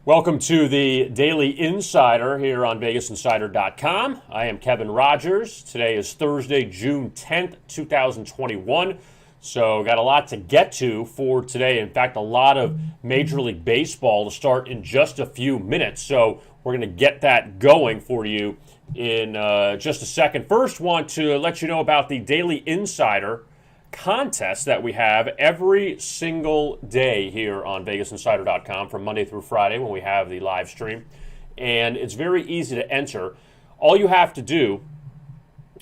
Welcome to the Daily Insider here on VegasInsider.com. I am Kevin Rogers. Today is Thursday, June 10th, 2021. So got a lot to get to for today. In fact, a lot of Major League Baseball to start in just a few minutes. So we're going to get that going for you in just a second. First, want to let you know about the Daily Insider contest that we have every single day here on VegasInsider.com from Monday through Friday when we have the live stream. And it's very easy to enter. All you have to do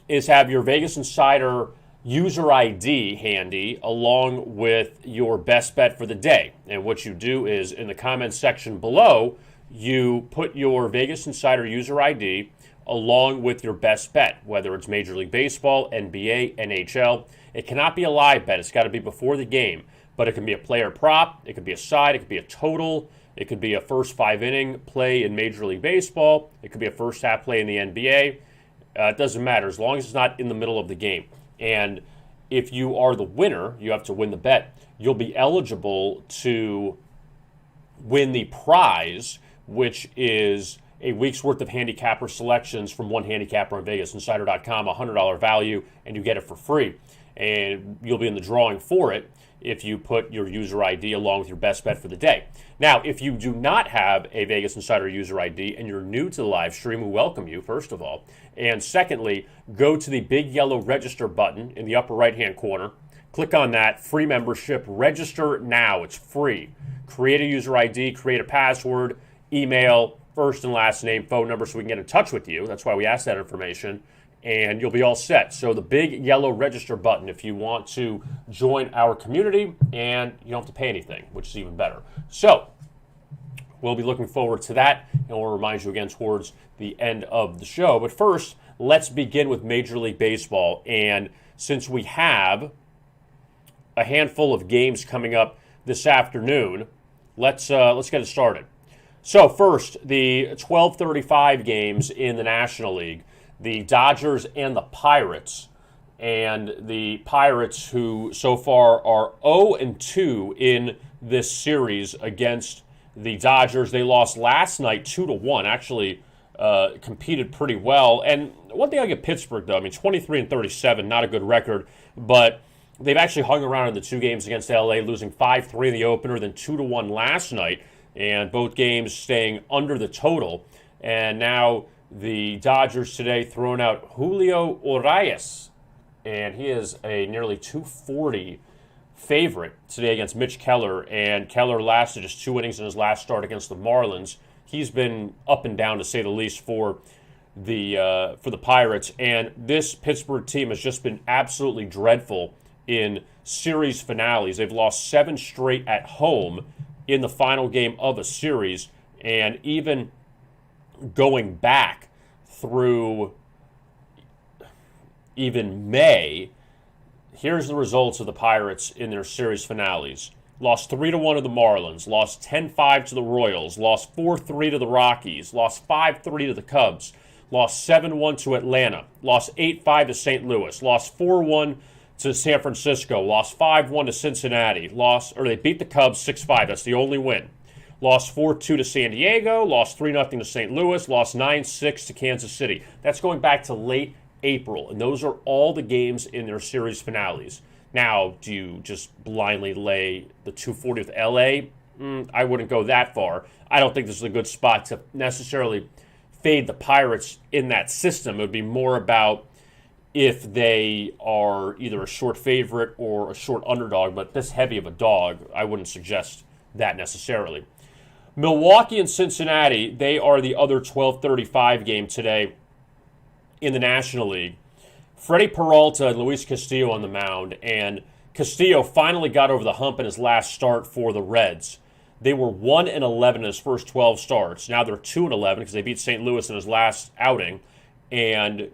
is have your Vegas Insider user ID handy along with your best bet for the day. And what you do is in the comments section below, you put your Vegas Insider user ID along with your best bet, whether it's Major League Baseball, NBA, NHL. It cannot be a live bet. It's got to be before the game. But it can be a player prop. It could be a side. It could be a total. It could be a first 5-inning play in Major League Baseball. It could be a first half play in the NBA. It doesn't matter as long as it's not in the middle of the game. And if you are the winner, you have to win the bet. You'll be eligible to win the prize, which is a week's worth of handicapper selections from one handicapper on VegasInsider.com, $100 value, and you get it for free. And you'll be in the drawing for it if you put your user ID along with your best bet for the day. Now, if you do not have a Vegas Insider user ID and you're new to the live stream, we welcome you, first of all. And secondly, go to the big yellow register button in the upper right-hand corner. Click on that, free membership, register now. It's free. Create a user ID, create a password, email, first and last name, phone number so we can get in touch with you. That's why we ask that information. And you'll be all set. So the big yellow register button if you want to join our community, and you don't have to pay anything, which is even better. So we'll be looking forward to that, and we'll remind you again towards the end of the show. But first, let's begin with Major League Baseball. And since we have a handful of games coming up this afternoon, let's get it started. So first, the 12:35 games in the National League. The Dodgers and the Pirates. And the Pirates, who so far are 0-2 in this series against the Dodgers. They lost last night 2-1. Actually competed pretty well. And one thing I get Pittsburgh, though, 23-37, not a good record. But they've actually hung around in the two games against LA, losing 5-3 in the opener, then 2-1 last night. And both games staying under the total. And now the Dodgers today throwing out Julio Urias, and he is a nearly 240 favorite today against Mitch Keller, and Keller lasted just 2 innings in his last start against the Marlins. He's been up and down, to say the least, for the Pirates, and this Pittsburgh team has just been absolutely dreadful in series finales. They've lost 7 straight at home in the final game of a series, and even going back through even May, here's the results of the Pirates in their series finales. Lost 3-1 to the Marlins, lost 10-5 to the Royals, lost 4-3 to the Rockies, lost 5-3 to the Cubs, lost 7-1 to Atlanta, lost 8-5 to St. Louis, lost 4-1 to San Francisco, lost 5-1 to Cincinnati, they beat the Cubs 6-5, that's the only win. Lost 4-2 to San Diego, lost 3-0 to St. Louis, lost 9-6 to Kansas City. That's going back to late April, and those are all the games in their series finales. Now, do you just blindly lay the 240 with LA? I wouldn't go that far. I don't think this is a good spot to necessarily fade the Pirates in that system. It would be more about if they are either a short favorite or a short underdog, but this heavy of a dog, I wouldn't suggest that necessarily. Milwaukee and Cincinnati, they are the other 12:35 game today in the National League. Freddie Peralta and Luis Castillo on the mound, and Castillo finally got over the hump in his last start for the Reds. They were 1-11 in his first 12 starts. Now they're 2-11 because they beat St. Louis in his last outing, and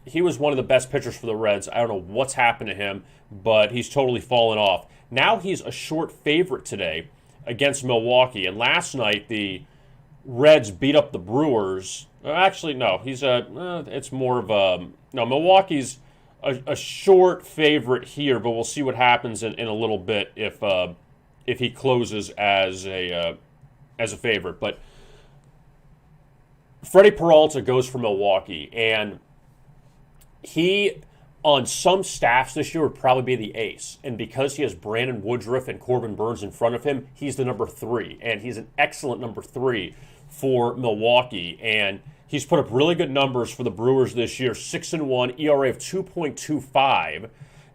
he was one of the best pitchers for the Reds. I don't know what's happened to him, but he's totally fallen off. Now he's a short favorite today against Milwaukee. And last night, the Reds beat up the Brewers. Actually, no. It's more of a... No, Milwaukee's a short favorite here, but we'll see what happens in a little bit if he closes as a favorite. But Freddie Peralta goes for Milwaukee, and he, on some staffs this year, would probably be the ace. And because he has Brandon Woodruff and Corbin Burns in front of him, he's the number 3. And he's an excellent number 3 for Milwaukee. And he's put up really good numbers for the Brewers this year. 6-1, ERA of 2.25.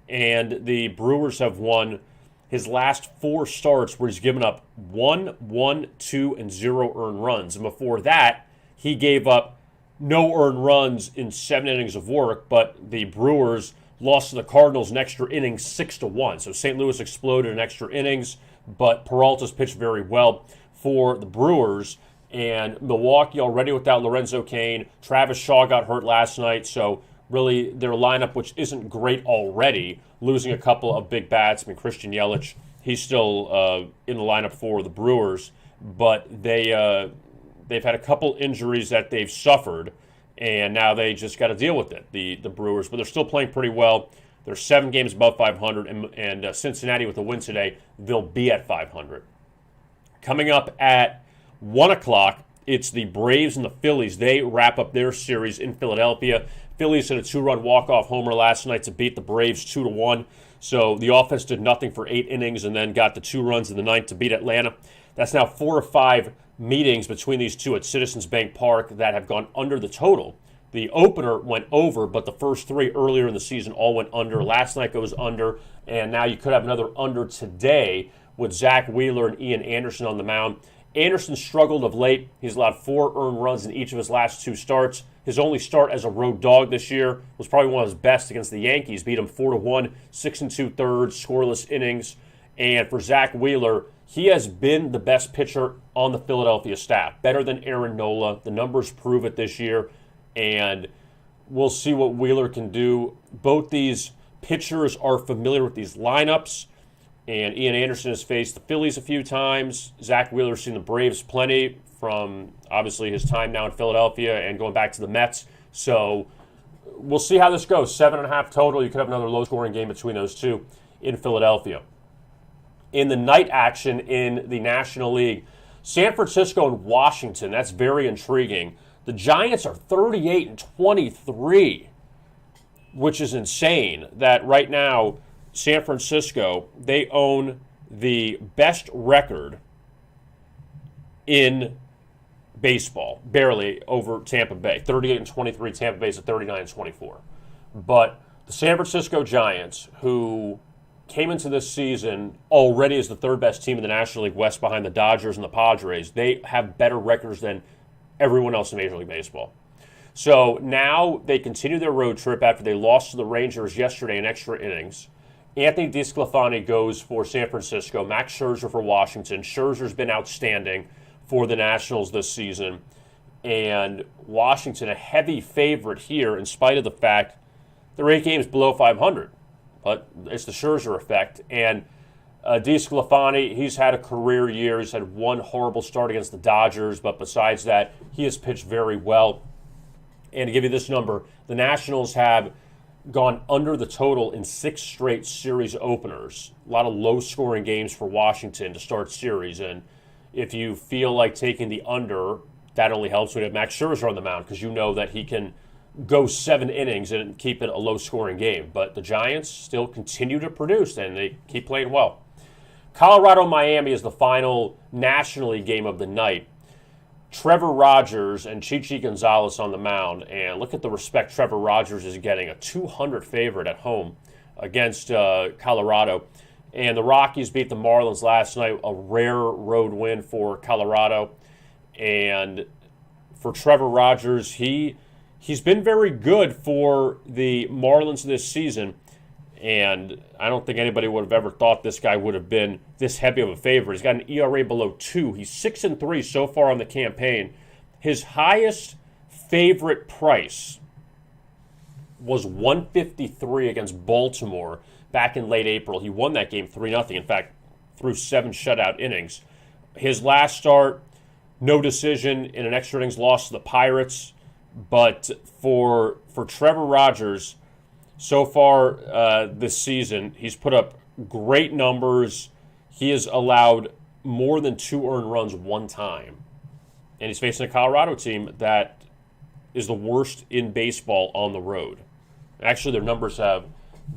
And the Brewers have won his last 4 starts where he's given up 1, 1, 2, and 0 earned runs. And before that, he gave up no earned runs in 7 innings of work, but the Brewers lost to the Cardinals in extra innings 6-1. So St. Louis exploded in extra innings, but Peralta's pitched very well for the Brewers. And Milwaukee already without Lorenzo Cain. Travis Shaw got hurt last night, so really their lineup, which isn't great already, losing a couple of big bats. I mean, Christian Yelich, he's still in the lineup for the Brewers, but they've had a couple injuries that they've suffered, and now they just got to deal with it, the Brewers. But they're still playing pretty well. They're 7 games above 500, and Cincinnati with a win today, they'll be at 500. Coming up at 1 o'clock, it's the Braves and the Phillies. They wrap up their series in Philadelphia. Phillies hit a 2-run walk-off homer last night to beat the Braves 2-1. So the offense did nothing for 8 innings and then got the 2 runs in the 9th to beat Atlanta. That's now 4 of 5 meetings between these two at Citizens Bank Park that have gone under the total. The opener went over, but the first 3 earlier in the season all went under. Last night goes under, and now you could have another under today with Zach Wheeler and Ian Anderson on the mound. Anderson struggled of late. He's allowed 4 earned runs in each of his last 2 starts. His only start as a road dog this year was probably one of his best against the Yankees. Beat them 4-1, 6 2/3, scoreless innings. And for Zach Wheeler, he has been the best pitcher on the Philadelphia staff. Better than Aaron Nola. The numbers prove it this year. And we'll see what Wheeler can do. Both these pitchers are familiar with these lineups. And Ian Anderson has faced the Phillies a few times. Zach Wheeler's seen the Braves plenty from, obviously, his time now in Philadelphia and going back to the Mets. So we'll see how this goes. 7.5 total. You could have another low-scoring game between those two in Philadelphia. In the night action in the National League, San Francisco and Washington. That's very intriguing. The Giants are 38-23, which is insane that right now San Francisco, they own the best record in baseball, barely over Tampa Bay. 38-23, Tampa Bay's at 39-24. But the San Francisco Giants, who came into this season already as the 3rd best team in the National League West behind the Dodgers and the Padres, they have better records than everyone else in Major League Baseball. So now they continue their road trip after they lost to the Rangers yesterday in extra innings. Anthony DeSclafani goes for San Francisco. Max Scherzer for Washington. Scherzer's been outstanding for the Nationals this season. And Washington, a heavy favorite here in spite of the fact they're 8 games below 500. But it's the Scherzer effect. And DeSclafani, he's had a career year. He's had 1 horrible start against the Dodgers. But besides that, he has pitched very well. And to give you this number, the Nationals have gone under the total in 6 straight series openers. A lot of low-scoring games for Washington to start series. And if you feel like taking the under, that only helps when you have Max Scherzer on the mound because you know that he can go 7 innings and keep it a low-scoring game. But the Giants still continue to produce, and they keep playing well. Colorado-Miami is the final National League game of the night. Trevor Rogers and Chichi Gonzalez on the mound. And look at the respect Trevor Rogers is getting, a 200 favorite at home against Colorado. And the Rockies beat the Marlins last night, a rare road win for Colorado. And for Trevor Rogers, he's been very good for the Marlins this season. And I don't think anybody would have ever thought this guy would have been this heavy of a favorite. He's got an ERA below 2. He's 6-3 so far on the campaign. His highest favorite price was 153 against Baltimore back in late April. He won that game 3-0. In fact, threw 7 shutout innings. His last start, no decision in an extra innings loss to the Pirates. But for Trevor Rogers, so far this season, he's put up great numbers. He has allowed more than 2 earned runs 1 time. And he's facing a Colorado team that is the worst in baseball on the road. Actually, their numbers have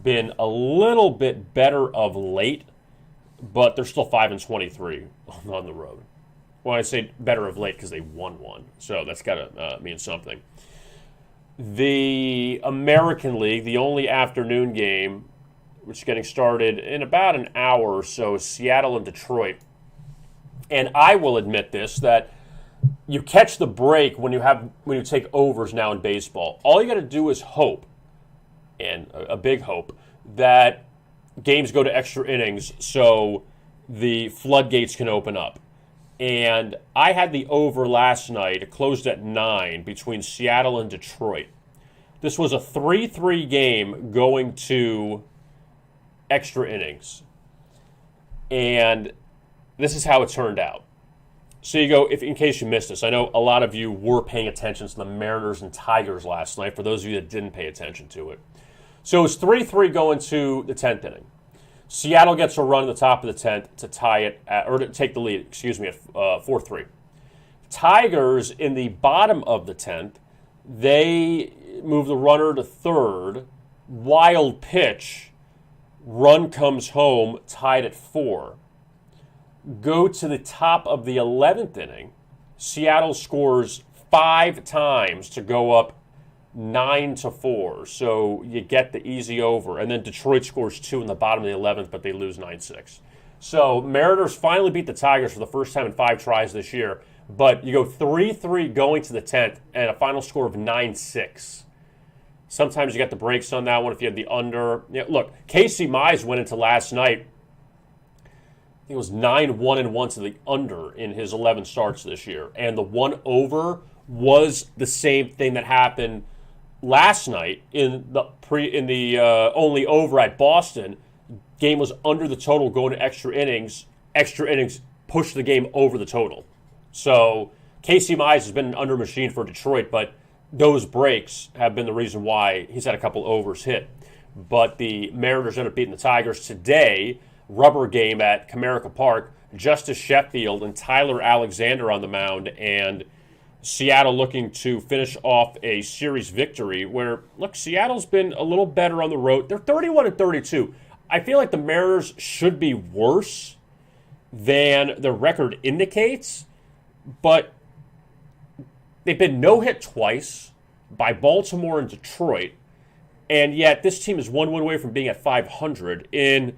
been a little bit better of late, but they're still 5-23 on the road. Well, I say better of late because they won one, so that's got to mean something. The American League, the only afternoon game, which is getting started in about an hour or so, is Seattle and Detroit. And I will admit this, that you catch the break when you take overs now in baseball. All you got to do is hope, and a big hope, that games go to extra innings so the floodgates can open up. And I had the over last night. It closed at 9 between Seattle and Detroit. This was a 3-3 game going to extra innings. And this is how it turned out. So you go, in case you missed this, I know a lot of you were paying attention to the Mariners and Tigers last night, for those of you that didn't pay attention to it. So it's 3-3 going to the 10th inning. Seattle gets a run at the top of the 10th to tie it, or to take the lead, at 4-3. Tigers, in the bottom of the 10th, they move the runner to third. Wild pitch. Run comes home, tied at 4. Go to the top of the 11th inning. Seattle scores 5 times to go up 9-4. So you get the easy over. And then Detroit scores 2 in the bottom of the 11th, but they lose 9-6. So Mariners finally beat the Tigers for the first time in 5 tries this year. But you go 3-3 going to the 10th and a final score of 9-6. Sometimes you get the breaks on that one if you have the under. Look, Casey Mize went into last night. I think it was 9-1-1 to the under in his 11 starts this year. And the one over was the same thing that happened last night in the only over at Boston. Game was under the total going to extra innings. Extra innings pushed the game over the total. So Casey Mize has been an under machine for Detroit, but those breaks have been the reason why he's had a couple overs hit. But the Mariners ended up beating the Tigers today. Rubber game at Comerica Park. Justice Sheffield and Tyler Alexander on the mound, and Seattle looking to finish off a series victory where, look, Seattle's been a little better on the road. They're 31-32. I feel like the Mariners should be worse than the record indicates, but they've been no-hit twice by Baltimore and Detroit, and yet this team is one win away from being at 500 in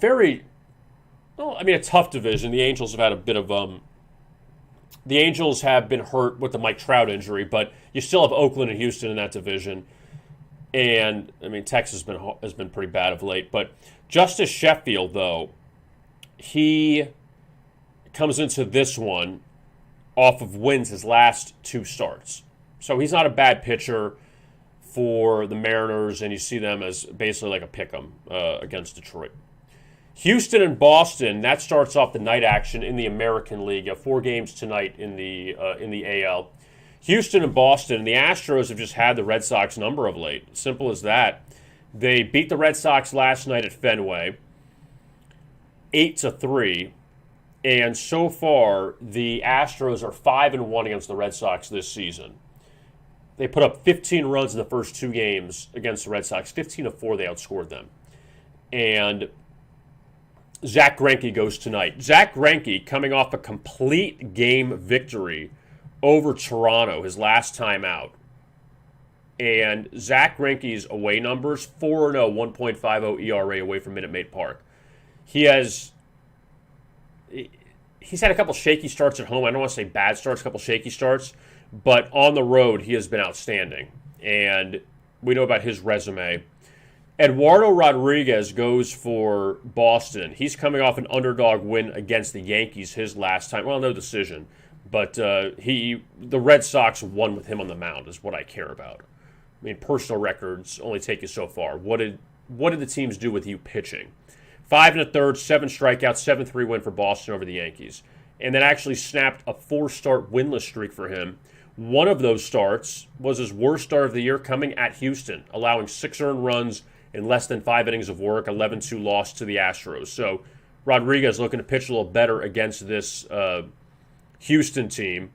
a tough division. The Angels have had a bit of the Angels have been hurt with the Mike Trout injury, but you still have Oakland and Houston in that division. And, Texas has been pretty bad of late. But Justice Sheffield, though, he comes into this one off of wins his last 2 starts. So he's not a bad pitcher for the Mariners, and you see them as basically like a pick'em against Detroit. Houston and Boston, that starts off the night action in the American League. You have 4 games tonight in the AL. Houston and Boston, the Astros have just had the Red Sox number of late. Simple as that. They beat the Red Sox last night at Fenway, 8-3. And so far, the Astros are 5-1 against the Red Sox this season. They put up 15 runs in the first 2 games against the Red Sox. 15-4, they outscored them. And Zach Greinke goes tonight. Zach Greinke coming off a complete game victory over Toronto, his last time out. And Zach Greinke's away numbers, 4-0, 1.50 ERA away from Minute Maid Park. He's had a couple shaky starts at home. I don't want to say bad starts, a couple shaky starts. But on the road, he has been outstanding. And we know about his resume. Eduardo Rodriguez goes for Boston. He's coming off an underdog win against the Yankees his last time. Well, no decision. But the Red Sox won with him on the mound is what I care about. Personal records only take you so far. What did the teams do with you pitching? 5 1/3, 7 strikeouts, 7-3 win for Boston over the Yankees. And then actually snapped a 4-start winless streak for him. One of those starts was his worst start of the year, coming at Houston, allowing 6 earned runs in less than 5 innings of work, 11-2 loss to the Astros. So Rodriguez looking to pitch a little better against this Houston team.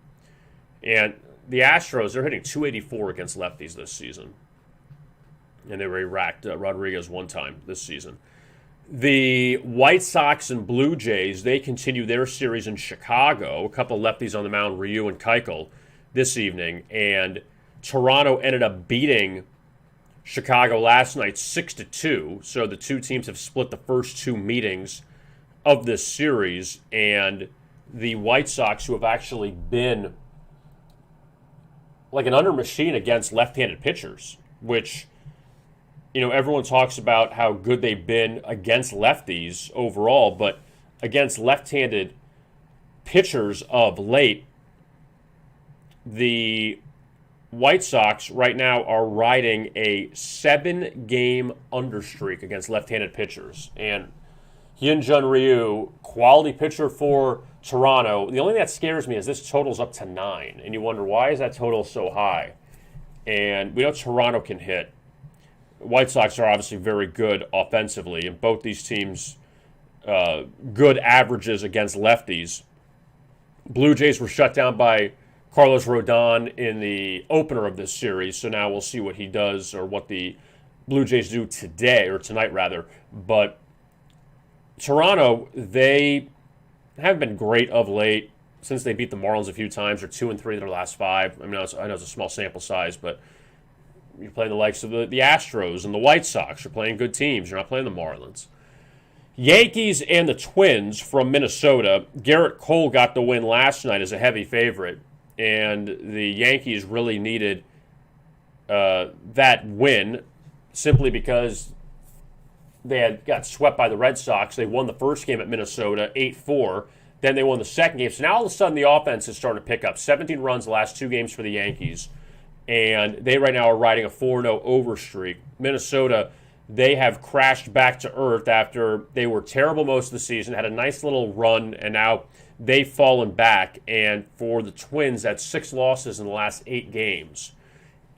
And the Astros, they're hitting 284 against lefties this season. And they already racked Rodriguez one time this season. The White Sox and Blue Jays, they continue their series in Chicago. A couple lefties on the mound, Ryu and Keuchel, this evening. And Toronto ended up beating Chicago last night 6-2. So the two teams have split the first two meetings of this series. And the White Sox, who have actually been like an under machine against left-handed pitchers, which, everyone talks about how good they've been against lefties overall, but against left-handed pitchers of late, the White Sox right now are riding a 7-game understreak against left-handed pitchers. And Hyun-Jun Ryu, quality pitcher for Toronto. The only thing that scares me is this total's up to 9, and you wonder, why is that total so high? And we know Toronto can hit. White Sox are obviously very good offensively, and both these teams good averages against lefties. Blue Jays were shut down by Carlos Rodon in the opener of this series, so now we'll see what he does, or what the Blue Jays do today, or tonight rather. But Toronto, they haven't been great of late since they beat the Marlins a few times. They're 2-3 in their last 5. I know it's a small sample size, but you're playing the likes of the Astros and the White Sox. You're playing good teams. You're not playing the Marlins. Yankees and the Twins from Minnesota. Garrett Cole got the win last night as a heavy favorite, and the Yankees really needed that win simply because they got swept by the Red Sox. They won the first game at Minnesota, 8-4. Then they won the second game. So now all of a sudden the offense is starting to pick up. 17 runs the last 2 games for the Yankees. And they right now are riding a 4-0 over streak. Minnesota, they have crashed back to earth after they were terrible most of the season, had a nice little run, and now they've fallen back. And for the Twins, that's 6 losses in the last 8 games.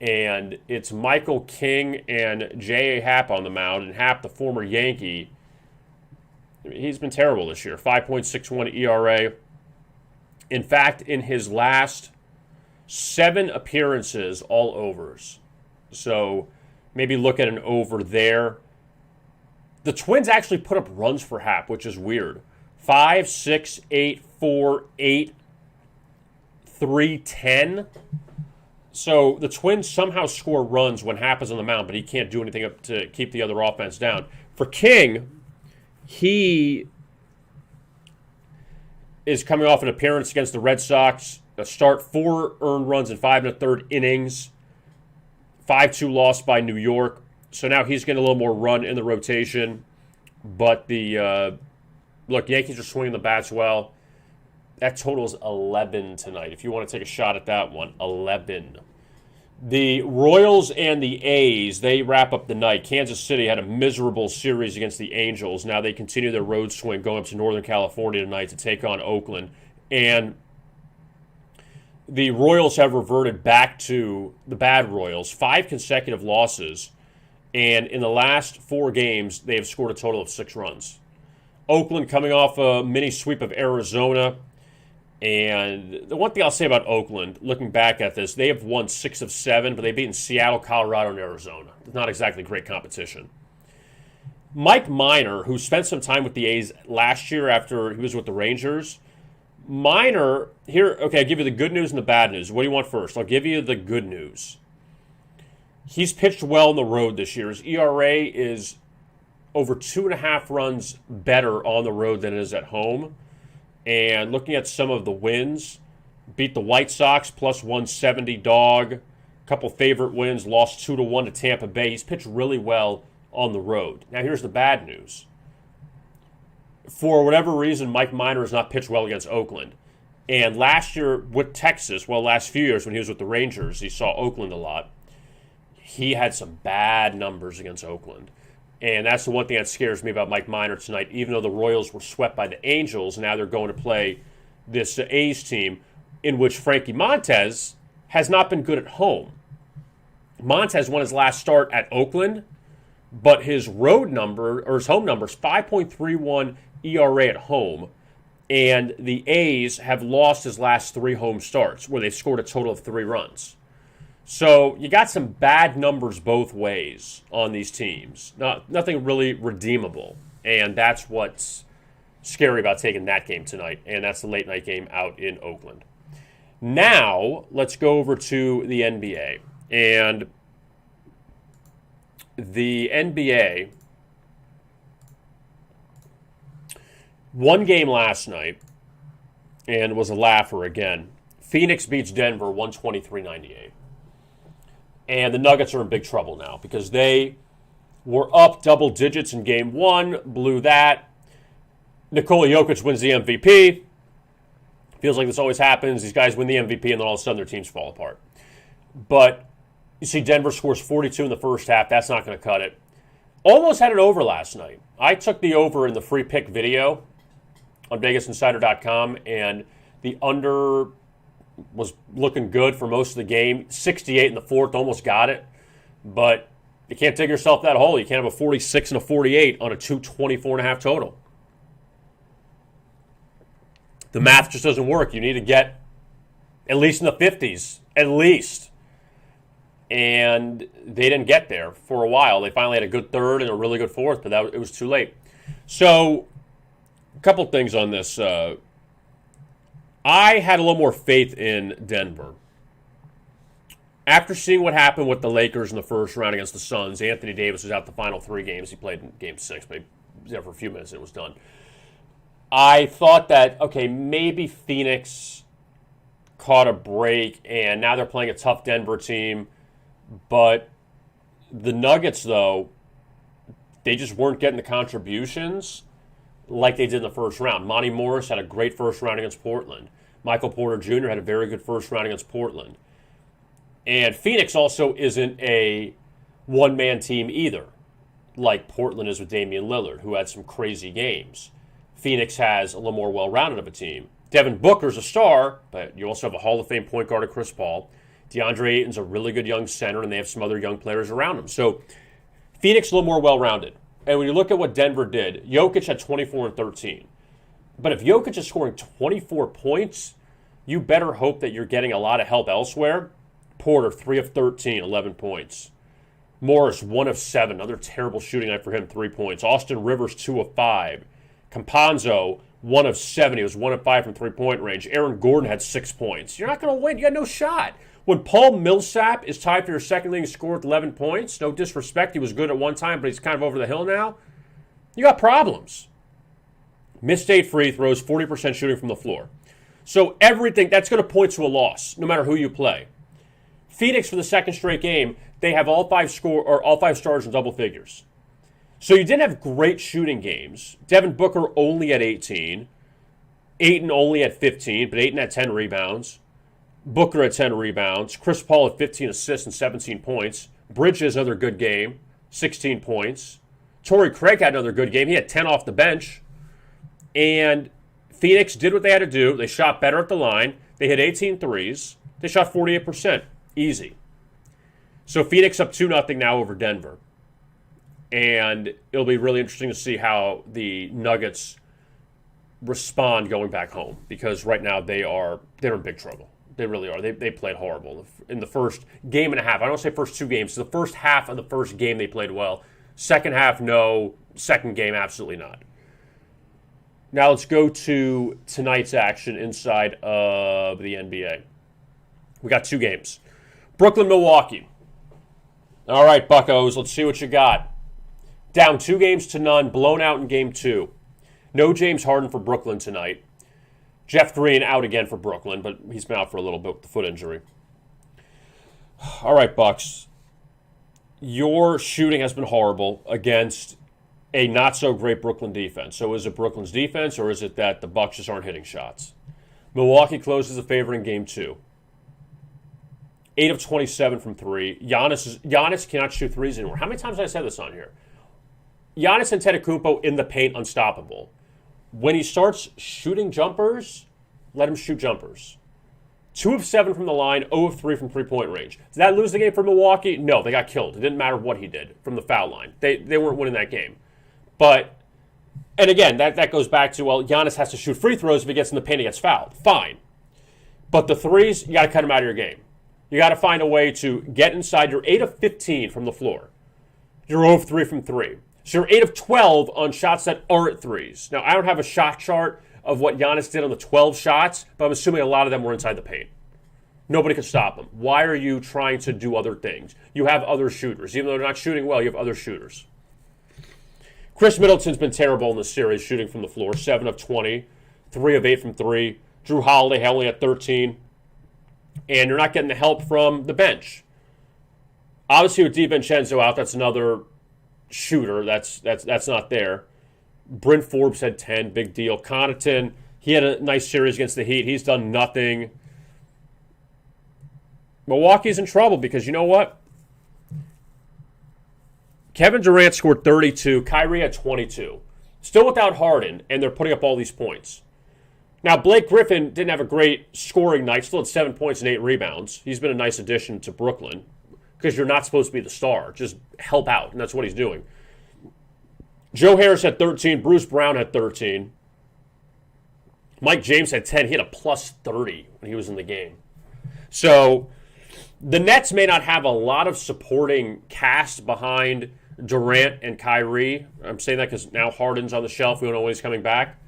And it's Michael King and J.A. Happ on the mound. And Happ, the former Yankee, he's been terrible this year. 5.61 ERA. In fact, in his last 7 appearances, all overs. So maybe look at an over there. The Twins actually put up runs for Happ, which is weird. 5, 6, 8, 4, 8, 3, 10. So the Twins somehow score runs when Happ is on the mound, but he can't do anything up to keep the other offense down. For King, he is coming off an appearance against the Red Sox. A start, 4 earned runs in 5 1/3 innings. 5-2 loss by New York. So now he's getting a little more run in the rotation. But Yankees are swinging the bats well. That total is 11 tonight. If you want to take a shot at that one, 11. The Royals and the A's, they wrap up the night. Kansas City had a miserable series against the Angels. Now they continue their road swing going up to Northern California tonight to take on Oakland. And the Royals have reverted back to the bad Royals. 5 consecutive losses. And in the last 4 games, they have scored a total of 6 runs. Oakland coming off a mini sweep of Arizona. And the one thing I'll say about Oakland, looking back at this, they have won 6 of 7, but they've beaten Seattle, Colorado, and Arizona. It's not exactly great competition. Mike Minor, who spent some time with the A's last year after he was with the Rangers. Minor, here, okay, I'll give you the good news and the bad news. What do you want first? I'll give you the good news. He's pitched well on the road this year. His ERA is over 2.5 runs better on the road than it is at home. And looking at some of the wins, beat the White Sox plus 170 dog. Couple favorite wins, lost 2-1 to Tampa Bay. He's pitched really well on the road. Now here's the bad news. For whatever reason, Mike Minor has not pitched well against Oakland. And last year with Texas, last few years when he was with the Rangers, he saw Oakland a lot. He had some bad numbers against Oakland. And that's the one thing that scares me about Mike Minor tonight. Even though the Royals were swept by the Angels, now they're going to play this A's team in which Frankie Montes has not been good at home. Montes won his last start at Oakland, but his road number, or his home number, is 5.31 ERA at home. And the A's have lost his last 3 home starts, where they've scored a total of 3 runs. So you got some bad numbers both ways on these teams. Nothing really redeemable. And that's what's scary about taking that game tonight. And that's the late night game out in Oakland. Now, let's go over to the NBA. And the NBA, one game last night, and was a laugher again. Phoenix beats Denver 123-98. And the Nuggets are in big trouble now because they were up double digits in game 1, blew that. Nikola Jokic wins the MVP. Feels like this always happens. These guys win the MVP and then all of a sudden their teams fall apart. But you see Denver scores 42 in the first half. That's not going to cut it. Almost had it over last night. I took the over in the free pick video on VegasInsider.com, and the under was looking good for most of the game. 68 in the fourth, almost got it. But you can't dig yourself that hole. You can't have a 46 and a 48 on a 224.5 total. The math just doesn't work. You need to get at least in the 50s, at least. And they didn't get there for a while. They finally had a good third and a really good fourth, but it was too late. So, a couple things on this. I had a little more faith in Denver. After seeing what happened with the Lakers in the first round against the Suns, Anthony Davis was out the final 3 games. He played in game 6, but he was there for a few minutes and it was done. I thought that, okay, maybe Phoenix caught a break and now they're playing a tough Denver team. But the Nuggets, though, they just weren't getting the contributions like they did in the first round. Monty Morris had a great first round against Portland. Michael Porter Jr. had a very good first round against Portland. And Phoenix also isn't a one-man team either, like Portland is with Damian Lillard, who had some crazy games. Phoenix has a little more well-rounded of a team. Devin Booker's a star, but you also have a Hall of Fame point guard of Chris Paul. DeAndre Ayton's a really good young center, and they have some other young players around him. So Phoenix a little more well-rounded. And when you look at what Denver did, Jokic had 24 and 13. But if Jokic is scoring 24 points, you better hope that you're getting a lot of help elsewhere. Porter, 3 of 13, 11 points. Morris, 1 of 7, another terrible shooting night for him, 3 points. Austin Rivers, 2 of 5. Campanzo, 1 of 7. He was 1 of 5 from three-point range. Aaron Gordon had 6 points. You're not going to win. You got no shot. When Paul Millsap is tied for your second leading scorer with 11 points, no disrespect, he was good at one time, but he's kind of over the hill now, you got problems. Missed 8 free throws, 40% shooting from the floor. So everything, that's going to point to a loss, no matter who you play. Phoenix, for the second straight game, they have all five stars in double figures. So you didn't have great shooting games. Devin Booker only at 18. Ayton only at 15, but Ayton had 10 rebounds. Booker at 10 rebounds. Chris Paul at 15 assists and 17 points. Bridges, another good game, 16 points. Torrey Craig had another good game. He had 10 off the bench. And Phoenix did what they had to do. They shot better at the line. They hit 18 threes. They shot 48%. Easy. So Phoenix up 2-0 now over Denver. And it'll be really interesting to see how the Nuggets respond going back home. Because right now they're in big trouble. They really are. They played horrible in the first game and a half. I don't say first 2 games. The first half of the first game they played well. Second half, no. Second game, absolutely not. Now let's go to tonight's action inside of the NBA. We got 2 games. Brooklyn, Milwaukee. All right, Buccos, let's see what you got. Down 2-0, blown out in game 2. No James Harden for Brooklyn tonight. Jeff Green out again for Brooklyn, but he's been out for a little bit with the foot injury. All right, Bucks. Your shooting has been horrible against a not-so-great Brooklyn defense. So is it Brooklyn's defense, or is it that the Bucks just aren't hitting shots? Milwaukee closes a favorite in game 2. 8 of 27 from 3. Giannis cannot shoot threes anymore. How many times have I said this on here? Giannis Antetokounmpo in the paint, unstoppable. When he starts shooting jumpers, let him shoot jumpers. 2 of 7 from the line, 0 of 3 from three-point range. Did that lose the game for Milwaukee? No, they got killed. It didn't matter what he did from the foul line. They weren't winning that game. But And again, that goes back to, well, Giannis has to shoot free throws. If he gets in the paint, he gets fouled. Fine. But the threes, you got to cut them out of your game. You got to find a way to get inside. You're 8 of 15 from the floor. You're 0 of 3 from 3. So you're 8 of 12 on shots that aren't threes. Now, I don't have a shot chart of what Giannis did on the 12 shots, but I'm assuming a lot of them were inside the paint. Nobody could stop him. Why are you trying to do other things? You have other shooters. Even though they're not shooting well, you have other shooters. Chris Middleton's been terrible in this series, shooting from the floor. 7 of 20, 3 of 8 from 3. Drew Holiday only at 13. And you're not getting the help from the bench. Obviously, with DiVincenzo out, that's another shooter. That's not there. Bryn Forbes had 10, big deal. Connaughton, he had a nice series against the Heat. He's done nothing. Milwaukee's in trouble because you know what? Kevin Durant scored 32. Kyrie had 22. Still without Harden, and they're putting up all these points. Now, Blake Griffin didn't have a great scoring night. Still had 7 points and 8 rebounds. He's been a nice addition to Brooklyn because you're not supposed to be the star. Just help out, and that's what he's doing. Joe Harris had 13. Bruce Brown had 13. Mike James had 10. He had a plus 30 when he was in the game. So the Nets may not have a lot of supporting cast behind Durant and Kyrie. I'm saying that because now Harden's on the shelf. We don't know when he's coming back.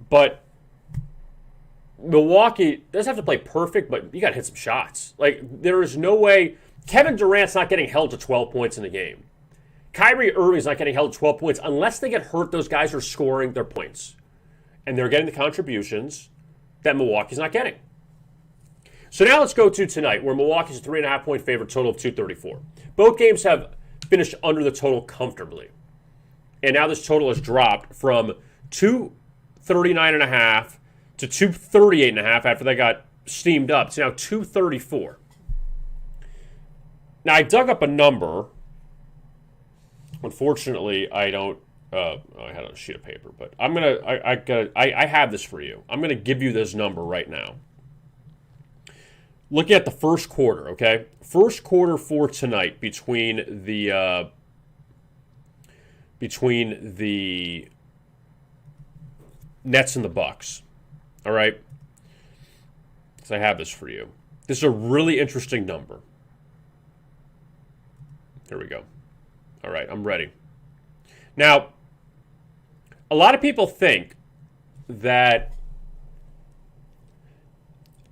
But Milwaukee doesn't have to play perfect, but you got to hit some shots. Like, there is no way. Kevin Durant's not getting held to 12 points in the game. Kyrie Irving's not getting held to 12 points. Unless they get hurt, those guys are scoring their points. And they're getting the contributions that Milwaukee's not getting. So now let's go to tonight, where Milwaukee's a 3.5-point favorite, total of 234. Both games have finished under the total comfortably. And now this total has dropped from 239.5 to 238.5 after they got steamed up. It's now 234. Now, I dug up a number. Unfortunately, I don't. I had a sheet of paper, but I'm gonna. I have this for you. I'm gonna give you this number right now. Looking at the first quarter, okay? First quarter for tonight between the Nets and the Bucks. All right? So I have this for you. This is a really interesting number. There we go. All right, I'm ready. Now, a lot of people think that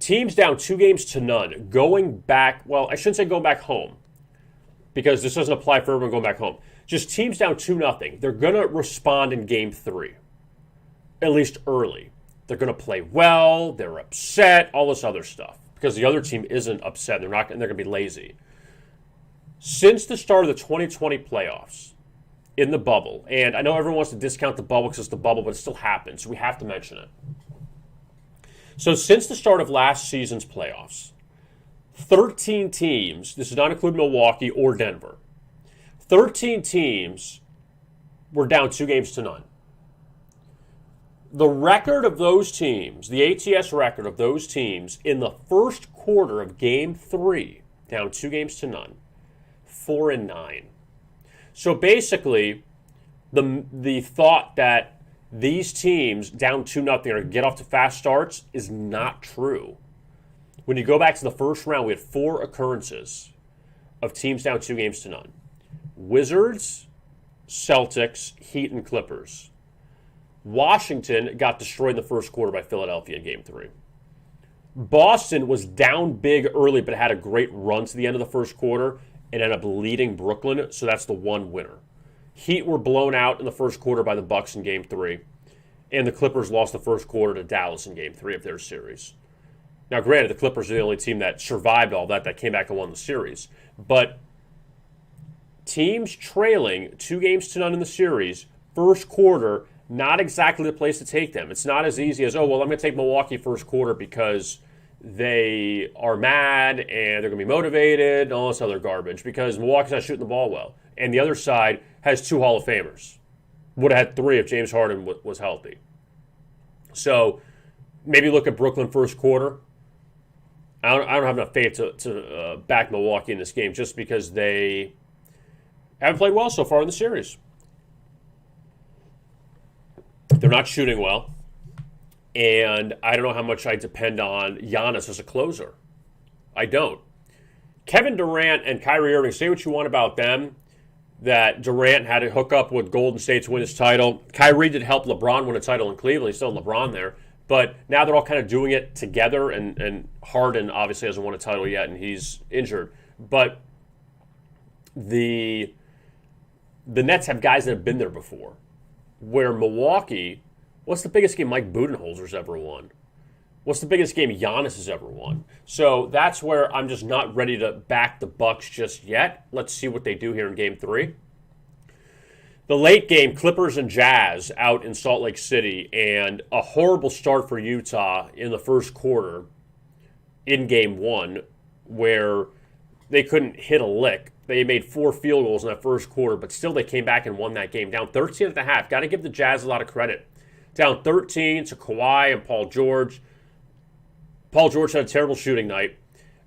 teams down 2-0 going back, well, I shouldn't say going back home, because this doesn't apply for everyone going back home. Just teams down 2-0, they're going to respond in game 3, at least early. They're going to play well, they're upset, all this other stuff, because the other team isn't upset. They're going to be lazy. Since the start of the 2020 playoffs in the bubble, and I know everyone wants to discount the bubble because it's the bubble, but it still happens, so we have to mention it. So since the start of last season's playoffs, 13 teams, this does not include Milwaukee or Denver, 13 teams were down 2-0. The record of those teams, the ATS record of those teams in the first quarter of Game 3, down 2-0, 4-9. So basically, the thought that these teams down 2-0 are going to get off to fast starts is not true. When you go back to the first round, we had 4 occurrences of teams down 2-0. Wizards, Celtics, Heat, and Clippers. Washington got destroyed in the first quarter by Philadelphia in Game 3. Boston was down big early, but had a great run to the end of the first quarter and ended up leading Brooklyn, so that's the one winner. Heat were blown out in the first quarter by the Bucks in Game 3, and the Clippers lost the first quarter to Dallas in Game 3 of their series. Now, granted, the Clippers are the only team that survived all that came back and won the series, but teams trailing 2-0 in the series, first quarter, not exactly the place to take them. It's not as easy as, oh, well, I'm going to take Milwaukee first quarter because they are mad and they're going to be motivated and all this other garbage because Milwaukee's not shooting the ball well. And the other side has 2 Hall of Famers. Would have had 3 if James Harden was healthy. So maybe look at Brooklyn first quarter. I don't have enough faith to back Milwaukee in this game just because they haven't played well so far in the series. They're not shooting well. And I don't know how much I depend on Giannis as a closer. I don't. Kevin Durant and Kyrie Irving, say what you want about them, that Durant had to hook up with Golden State to win his title. Kyrie did help LeBron win a title in Cleveland. He's still LeBron there. But now they're all kind of doing it together, and Harden obviously hasn't won a title yet, and he's injured. But the Nets have guys that have been there before. Where Milwaukee, what's the biggest game Mike Budenholzer's ever won? What's the biggest game Giannis has ever won? So that's where I'm just not ready to back the Bucks just yet. Let's see what they do here in Game 3. The late game, Clippers and Jazz out in Salt Lake City, and a horrible start for Utah in the first quarter in Game 1, where they couldn't hit a lick. They made 4 field goals in that first quarter, but still they came back and won that game. Down 13 at the half. Got to give the Jazz a lot of credit. Down 13 to Kawhi and Paul George. Paul George had a terrible shooting night.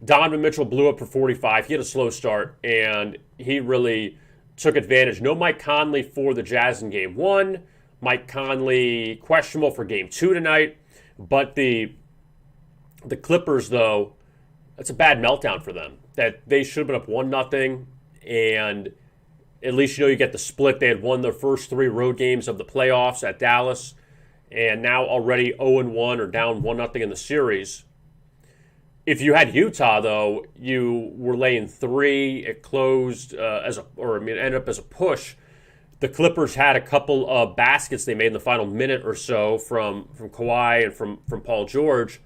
Donovan Mitchell blew up for 45. He had a slow start, and he really took advantage. No Mike Conley for the Jazz in Game 1. Mike Conley questionable for Game 2 tonight. But the Clippers, though, that's a bad meltdown for them. That they should have been up 1-0, and at least you get the split. They had won their first 3 road games of the playoffs at Dallas, and now already 0-1 or down 1-0 in the series. If you had Utah, though, you were laying 3. It closed ended up as a push. The Clippers had a couple of baskets they made in the final minute or so from Kawhi and from Paul George.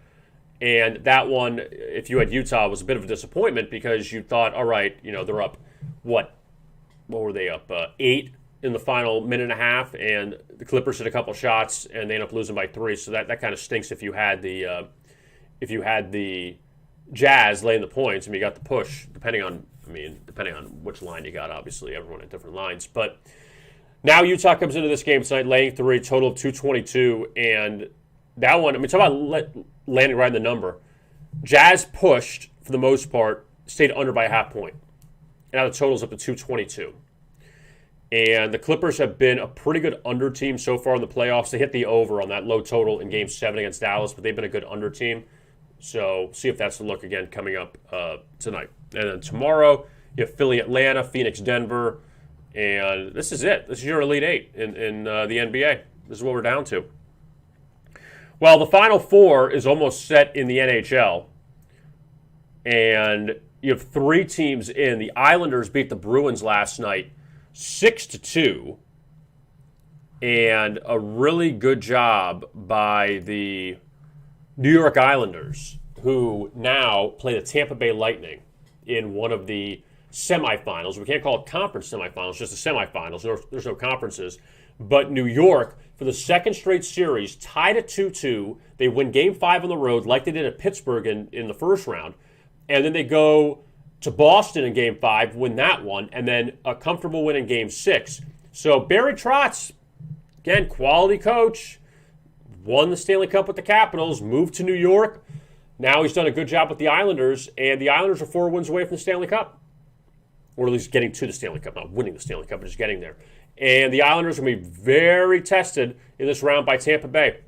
And that one, if you had Utah, was a bit of a disappointment because you thought, all right, they're up, what were they up? 8 in the final minute and a half, and the Clippers hit a couple shots, and they ended up losing by 3. So that kind of stinks if you had the Jazz laying the points. You got the push, depending on which line you got. Obviously, everyone had different lines. But now Utah comes into this game tonight laying 3, total of 222, and that one, talk about landing right in the number. Jazz pushed, for the most part, stayed under by a half point. And now the total's up to 222. And the Clippers have been a pretty good under team so far in the playoffs. They hit the over on that low total in Game 7 against Dallas, but they've been a good under team. So see if that's the look again coming up tonight. And then tomorrow, you have Philly, Atlanta, Phoenix, Denver. And this is it. This is your Elite 8 in the NBA. This is what we're down to. Well, the Final Four is almost set in the NHL. And you have 3 teams in. The Islanders beat the Bruins last night 6-2. And a really good job by the New York Islanders, who now play the Tampa Bay Lightning in one of the semifinals. We can't call it conference semifinals, just the semifinals. There's no conferences. But New York, for the second straight series, tied at 2-2. They win Game 5 on the road like they did at Pittsburgh in the first round. And then they go to Boston in Game 5, win that one, and then a comfortable win in Game 6. So Barry Trotz, again, quality coach, won the Stanley Cup with the Capitals, moved to New York. Now he's done a good job with the Islanders, and the Islanders are 4 wins away from the Stanley Cup. Or at least getting to the Stanley Cup, not winning the Stanley Cup, but just getting there. And the Islanders are going to be very tested in this round by Tampa Bay.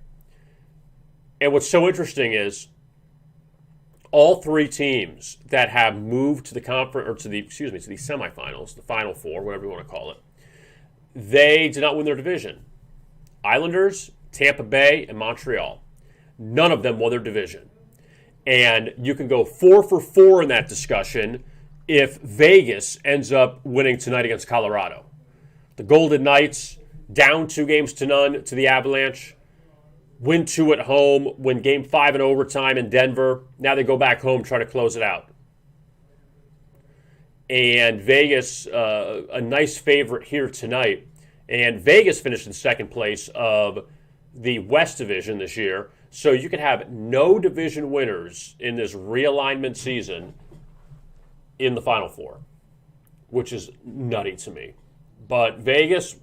And what's so interesting is all 3 teams that have moved to the conference or to the semifinals, the Final Four, whatever you want to call it, they did not win their division. Islanders, Tampa Bay, and Montreal. None of them won their division. And you can go 4 for 4 in that discussion if Vegas ends up winning tonight against Colorado. The Golden Knights down 2-0 to the Avalanche, win 2 at home, win Game 5 in overtime in Denver. Now they go back home, try to close it out. And Vegas, a nice favorite here tonight. And Vegas finished in second place of the West Division this year. So you could have no division winners in this realignment season in the Final Four, which is nutty to me. But Vegas,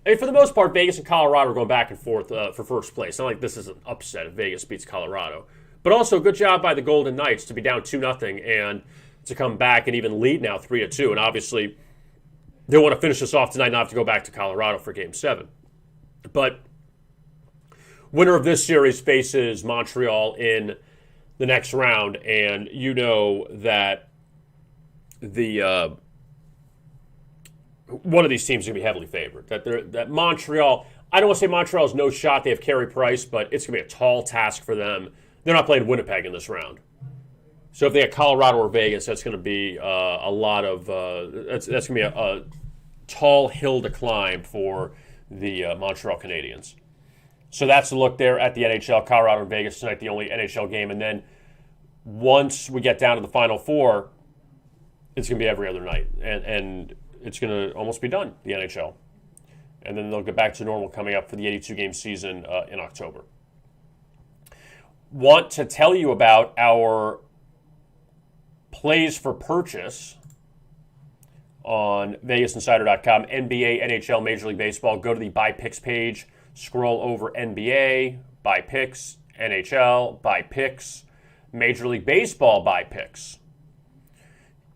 for the most part, Vegas and Colorado are going back and forth for first place. It's not like this is an upset if Vegas beats Colorado. But also, good job by the Golden Knights to be down 2-0 and to come back and even lead now 3-2. And obviously, they want to finish this off tonight, not have to go back to Colorado for Game 7. But winner of this series faces Montreal in the next round, and you know that the one of these teams is going to be heavily favored. That Montreal, I don't want to say Montreal's no shot. They have Carey Price, but it's going to be a tall task for them. They're not playing Winnipeg in this round. So if they have Colorado or Vegas, that's going to be a lot of that's going to be a tall hill to climb for the Montreal Canadiens. So that's the look there at the NHL. Colorado and Vegas tonight, the only NHL game. And then once we get down to the Final Four, it's going to be every other night. And it's going to almost be done, the NHL. And then they'll get back to normal coming up for the 82-game season in October. Want to tell you about our plays for purchase on VegasInsider.com. NBA, NHL, Major League Baseball. Go to the Buy Picks page. Scroll over NBA, Buy Picks, NHL, Buy Picks, Major League Baseball, Buy Picks.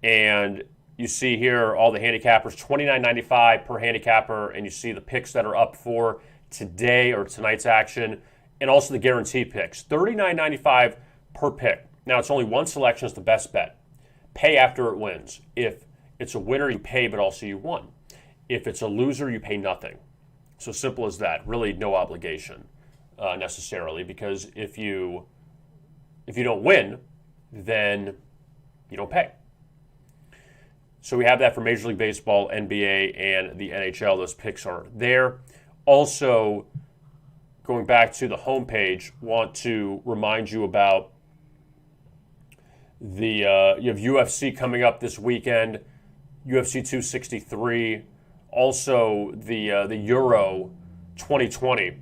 And you see here all the handicappers, $29.95 per handicapper, and you see the picks that are up for today or tonight's action, and also the guaranteed picks, $39.95 per pick. Now, it's only one selection. It's the best bet. Pay after it wins. If it's a winner, you pay, but also you won. If it's a loser, you pay nothing. So simple as that. Really no obligation necessarily, because if you don't win, then you don't pay. So we have that for Major League Baseball, NBA, and the NHL. Those picks are there. Also, going back to the homepage, want to remind you about you have UFC coming up this weekend, UFC 263. Also, the Euro 2020.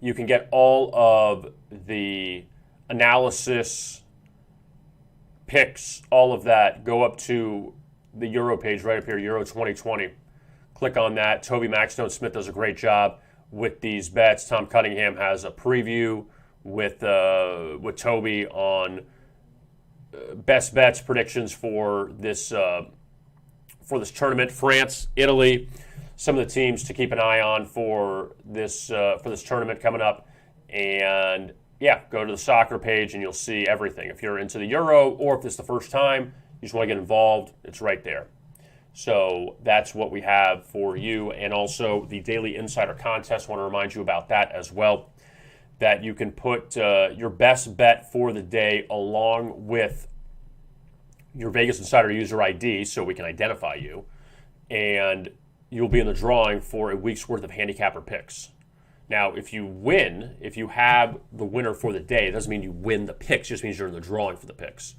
You can get all of the analysis, picks, all of that. Go up to the Euro page right up here, Euro 2020. Click on that. Toby Maxstone Smith does a great job with these bets. Tom Cunningham has a preview with Toby on best bets predictions for this tournament. France, Italy, some of the teams to keep an eye on for this tournament coming up. And yeah, go to the soccer page and you'll see everything. If you're into the Euro or if it's the first time, you just want to get involved, it's right there. So that's what we have for you. And also the Daily Insider Contest, I want to remind you about that as well, that you can put your best bet for the day along with your Vegas Insider user ID so we can identify you. And you'll be in the drawing for a week's worth of handicapper picks. Now, if you win, if you have the winner for the day, it doesn't mean you win the picks. It just means you're in the drawing for the picks.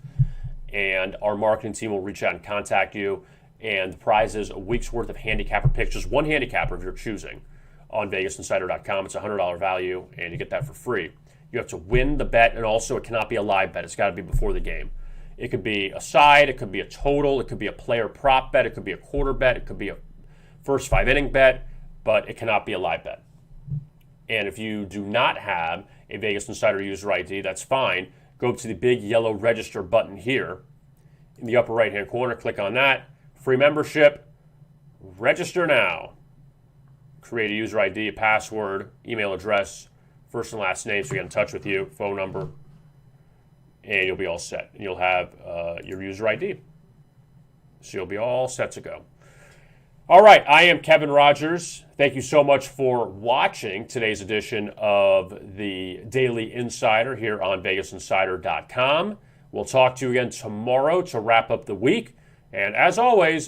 And our marketing team will reach out and contact you. And the prize is a week's worth of handicapper picks, just one handicapper if you're choosing, on VegasInsider.com. It's a $100 value, and you get that for free. You have to win the bet, and also it cannot be a live bet. It's got to be before the game. It could be a side, it could be a total, it could be a player prop bet, it could be a quarter bet, it could be a first 5-inning bet, but it cannot be a live bet. And if you do not have a Vegas Insider user ID, that's fine. Go up to the big yellow register button here in the upper right-hand corner. Click on that. Free membership. Register now. Create a user ID, a password, email address, first and last name so we get in touch with you, phone number, and you'll be all set. And you'll have your user ID. So you'll be all set to go. All right, I am Kevin Rogers. Thank you so much for watching today's edition of the Daily Insider here on VegasInsider.com. We'll talk to you again tomorrow to wrap up the week. And as always,